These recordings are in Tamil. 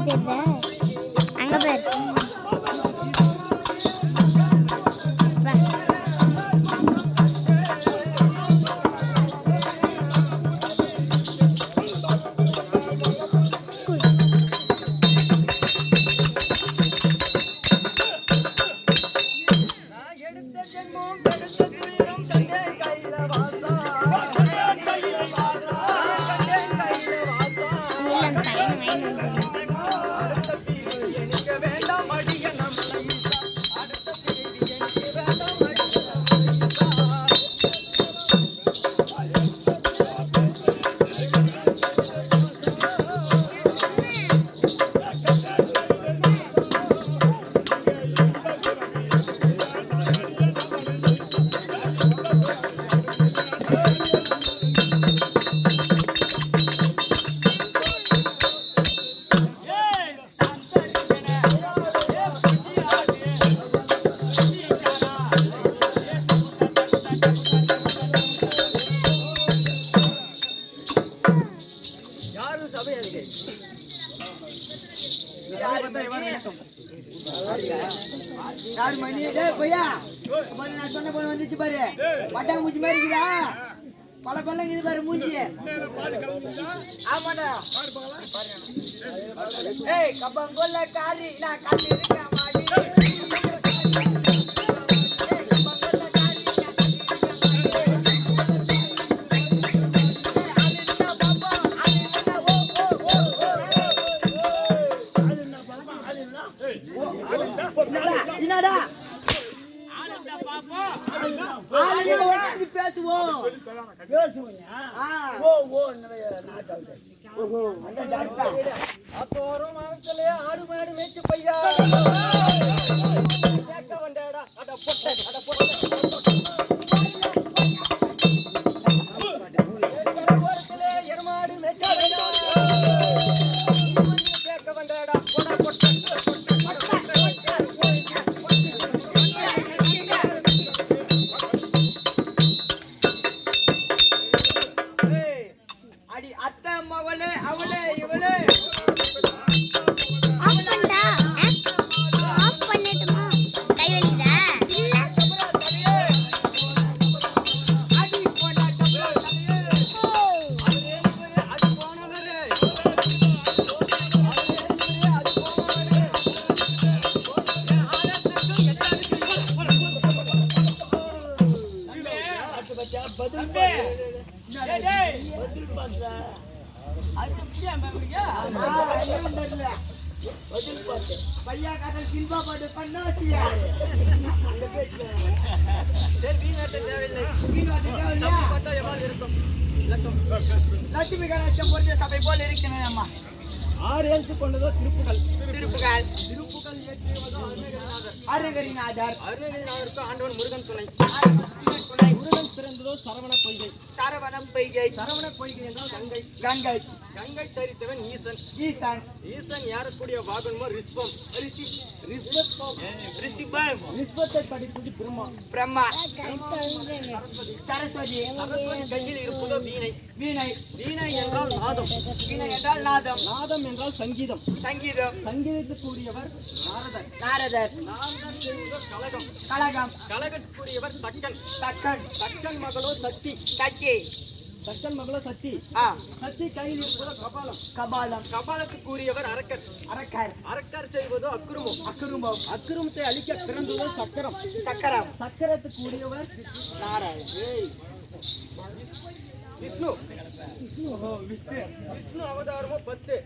தெரியுதா அங்க பேர் பல பல்ல இது பாரு மூஞ்சி ஆமாடா ஏய் கபங்கொல்ல காரி நான் காட்டி இருக்கேன் மாடி என்னடா ஆளுடா பாப்பா ஆளுங்க வந்து பேசுவோம் ஓ ஓ நாட்டாவுக்கு ஓஹோ அந்த டாக்டர் அப்போறம் மாவட்டத்திலே ஆடு மாடு மேய்ச்சு பையா கேட்க வந்தடா அட பொட்டை ஓரத்திலே எருமாடு மேய்ச்சாடா கேட்க வந்தடா பொட்டை பையா காதல் சில்வா பாட்டு பண்ணாச்சியா லட்சுமி கணேசம் பொறுத்த சபை போல் இருக்கிறேன் அம்மா 6 எழுத்து கொண்டதோ திருப்புகள் அருகரிநாதர் ஆண்டவன் முருகன் துணை முருகன் பிறந்ததோ சரவண பொய்கை என்றால் கங்கை தரித்தவன் ஈசன் யாரக்கூடிய வாகனமோ ரிஷபத்தை படிப்பது பிரம்மா சரஸ்வதி கையில் இருப்பதோ வீணை என்றால் நாதம் என்றால் சங்கீதம் சங்கீதத்துக்குரியவர் நாரதர் கலகத்துக்குரியவர் தக்கன் மகளோ சக்தி சக்தி கையில் இருப்பதோ கபாலத்துக்குரியவர் அரக்கர் செய்வதோ அக்குருமத்தை அழிக்க பிறந்ததோ சக்கரத்துக்குரியவர் விஷ்ணு அவதாரமோ 10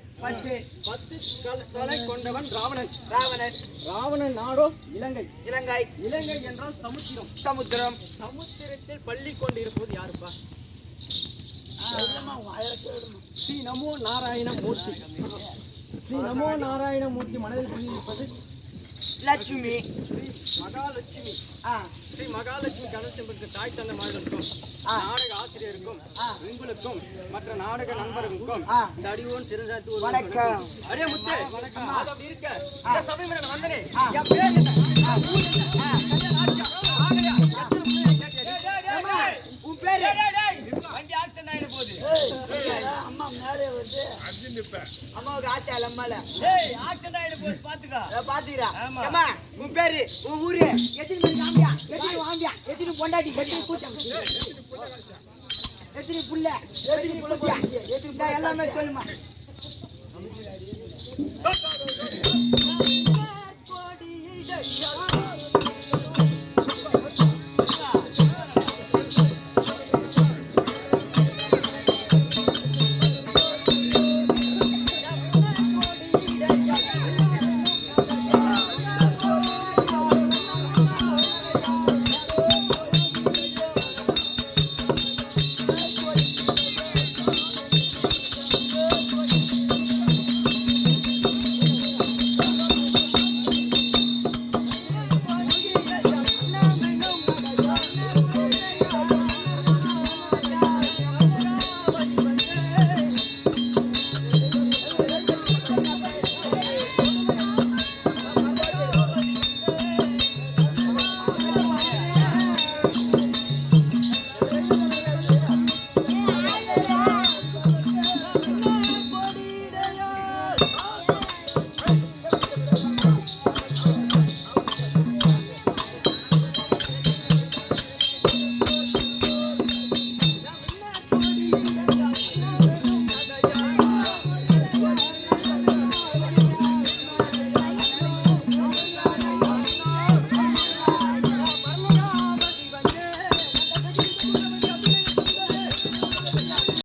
தலை கொண்டவன் ராவணன் நாடோ இலங்கை என்றால் சமுத்திரத்தில் பள்ளி கொண்டிருப்பது யாருப்பா ஸ்ரீ நமோ நாராயணமூர்த்தி மனதில் சொல்லியிருப்பது லட்சுமி ஸ்ரீ மகாலட்சுமி கணேசன் தாய் தந்தை மார்களுக்கும் நாடக ஆசிரியருக்கும் உங்களுக்கும் மற்ற நாடக நண்பர்களுக்கும் தடிவோன் சிறந்தாத்து வணக்கம் அடே முத்து வணக்கம் அப்படி இருக்க இந்த சபை மேல வந்தனே என் பேர் உன் பேரு வண்டி ஆக்சன் ஆயிட போகுது அம்மா மேலே வந்து அம்மாவுக்கு ஆச்சா அம்மால ஆக்சிடென்ட் ஆயிடு போய் பாத்துக்கா பாத்துக்கிறா அம்மா உன் பேரு உன் ஊரு எத்தனை மணி காம்பியா எத்தனை வாம்பியா எத்தனை பொண்டாட்டி எத்தனை கூட்டம் எத்தனை புள்ள எத்தனை புள்ளா எத்தனை எல்லாமே சொல்லுமா